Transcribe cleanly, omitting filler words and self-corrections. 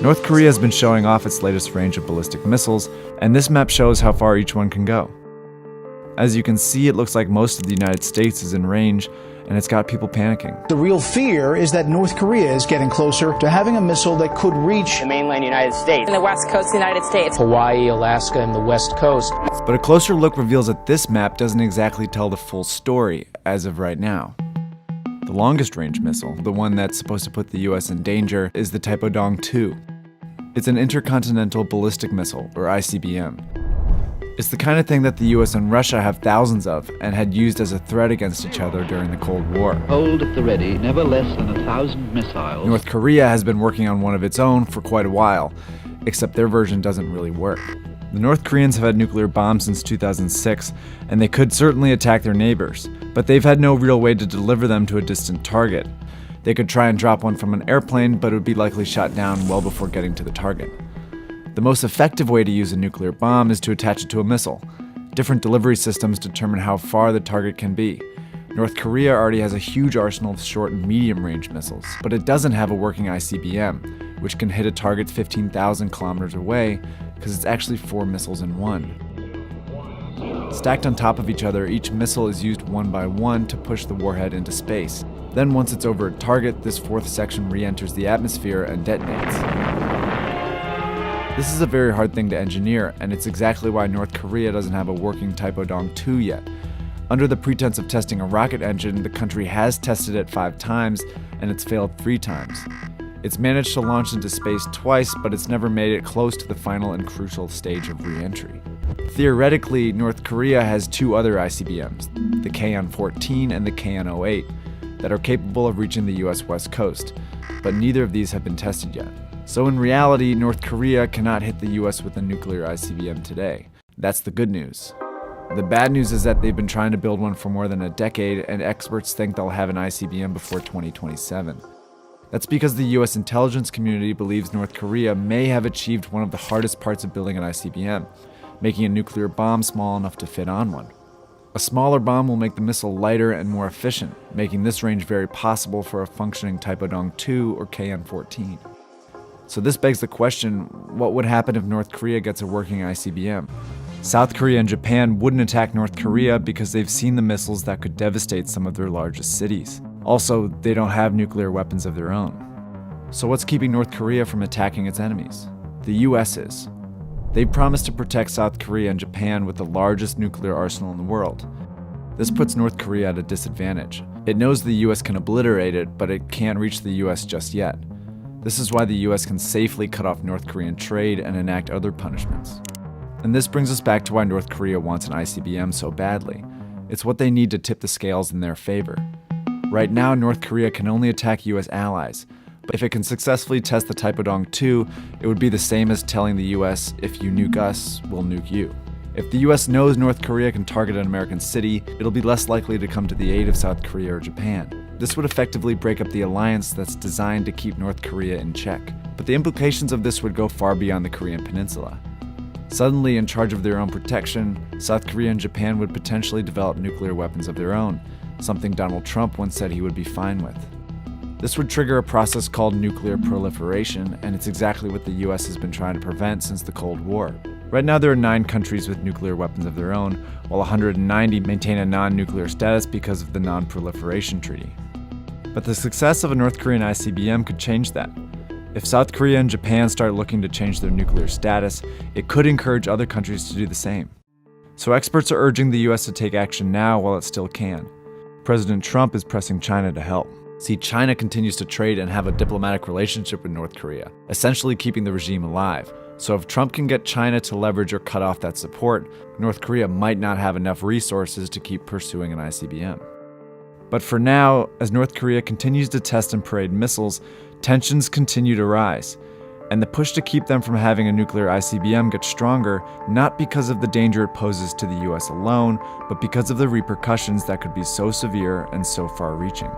North Korea has been showing off its latest range of ballistic missiles, and this map shows how far each one can go. As you can see, it looks like most of the United States is in range, and it's got people panicking. The real fear is that North Korea is getting closer to having a missile that could reach the mainland United States, and the west coast of the United States, Hawaii, Alaska, and the west coast. But a closer look reveals that this map doesn't exactly tell the full story as of right now. The longest range missile, the one that's supposed to put the US in danger, is the Taepodong-2. It's an intercontinental ballistic missile, or ICBM. It's the kind of thing that the US and Russia have thousands of and had used as a threat against each other during the Cold War. Hold at the ready, never less than 1,000 missiles. North Korea has been working on one of its own for quite a while, except their version doesn't really work. The North Koreans have had nuclear bombs since 2006, and they could certainly attack their neighbors, but they've had no real way to deliver them to a distant target. They could try and drop one from an airplane, but it would be likely shot down well before getting to the target. The most effective way to use a nuclear bomb is to attach it to a missile. Different delivery systems determine how far the target can be. North Korea already has a huge arsenal of short and medium-range missiles, but it doesn't have a working ICBM, which can hit a target 15,000 kilometers away, because it's actually 4 missiles in one. Stacked on top of each other, each missile is used one by one to push the warhead into space. Then once it's over a target, this fourth section re-enters the atmosphere and detonates. This is a very hard thing to engineer, and it's exactly why North Korea doesn't have a working Taepodong-2 yet. Under the pretense of testing a rocket engine, the country has tested it 5 times, and it's failed 3 times. It's managed to launch into space twice, but it's never made it close to the final and crucial stage of re-entry. Theoretically, North Korea has 2 other ICBMs, the KN-14 and the KN-08, that are capable of reaching the US West Coast, but neither of these have been tested yet. So in reality, North Korea cannot hit the US with a nuclear ICBM today. That's the good news. The bad news is that they've been trying to build one for more than a decade, and experts think they'll have an ICBM before 2027. That's because the US intelligence community believes North Korea may have achieved one of the hardest parts of building an ICBM, making a nuclear bomb small enough to fit on one. A smaller bomb will make the missile lighter and more efficient, making this range very possible for a functioning Taepodong-2 or KN-14. So this begs the question, what would happen if North Korea gets a working ICBM? South Korea and Japan wouldn't attack North Korea because they've seen the missiles that could devastate some of their largest cities. Also, they don't have nuclear weapons of their own. So what's keeping North Korea from attacking its enemies? The US is. They promised to protect South Korea and Japan with the largest nuclear arsenal in the world. This puts North Korea at a disadvantage. It knows the US can obliterate it, but it can't reach the US just yet. This is why the US can safely cut off North Korean trade and enact other punishments. And this brings us back to why North Korea wants an ICBM so badly. It's what they need to tip the scales in their favor. Right now, North Korea can only attack US allies, but if it can successfully test the Taepodong-2, it would be the same as telling the US, if you nuke us, we'll nuke you. If the US knows North Korea can target an American city, it'll be less likely to come to the aid of South Korea or Japan. This would effectively break up the alliance that's designed to keep North Korea in check. But the implications of this would go far beyond the Korean Peninsula. Suddenly, in charge of their own protection, South Korea and Japan would potentially develop nuclear weapons of their own, something Donald Trump once said he would be fine with. This would trigger a process called nuclear proliferation, and it's exactly what the US has been trying to prevent since the Cold War. Right now, there are 9 countries with nuclear weapons of their own, while 190 maintain a non-nuclear status because of the Non-Proliferation Treaty. But the success of a North Korean ICBM could change that. If South Korea and Japan start looking to change their nuclear status, it could encourage other countries to do the same. So experts are urging the US to take action now while it still can. President Trump is pressing China to help. See, China continues to trade and have a diplomatic relationship with North Korea, essentially keeping the regime alive. So if Trump can get China to leverage or cut off that support, North Korea might not have enough resources to keep pursuing an ICBM. But for now, as North Korea continues to test and parade missiles, tensions continue to rise. And the push to keep them from having a nuclear ICBM gets stronger, not because of the danger it poses to the US alone, but because of the repercussions that could be so severe and so far-reaching.